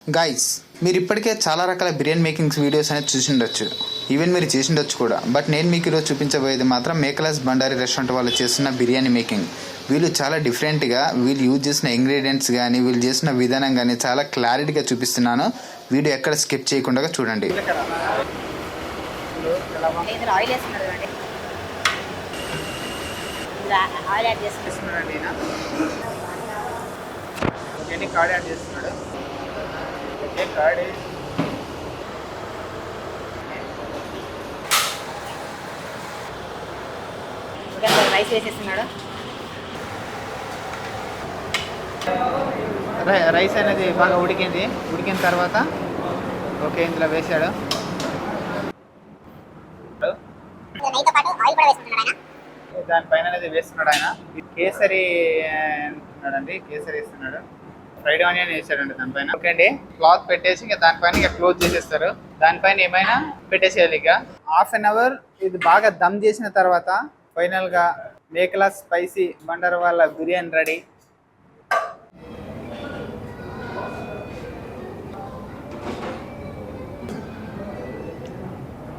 Guys మీరు ఇప్పటికే చాలా రకాల బిర్యానీ మేకింగ్స్ వీడియోస్ అనేది చూసిండొచ్చు, ఈవెన్ మీరు చేసిండొచ్చు కూడా. బట్ నేను మీకు ఈరోజు చూపించబోయేది మాత్రం మేకలాస్ బండారి రెస్టారెంట్ వాళ్ళు చేస్తున్న బిర్యానీ మేకింగ్. వీళ్ళు చాలా డిఫరెంట్గా వీళ్ళు యూజ్ చేసిన ఇంగ్రీడియంట్స్ కానీ వీళ్ళు చేసిన విధానం కానీ చాలా క్లారిటీగా చూపిస్తున్నాను. వీడియో ఎక్కడ స్కిప్ చేయకుండా చూడండి. రైస్ వేసేస్తున్నాడు. రైస్ అనేది బాగా ఉడికిన తర్వాత ఓకే ఇందులో వేసాడు. దానిపైన అనేది వేస్తున్నాడు ఆయన. కేసరి అంటున్నాడండి, కేసరి వేస్తున్నాడు. ఫ్రైడ్ ఆనియన్ వేసాడండి దానిపైన. ఓకే అండి, క్లాత్ పెట్టేసి ఇంకా దానిపైన ఇక క్లోజ్ చేసేస్తారు. దానిపైన ఏమైనా పెట్టేసేయాలి. ఇక హాఫ్ అన్ అవర్ ఇది బాగా దమ్ చేసిన తర్వాత ఫైనల్ గా మేకలాస్ స్పైసీ బండారు వాళ్ళ బిర్యానీ రెడీ.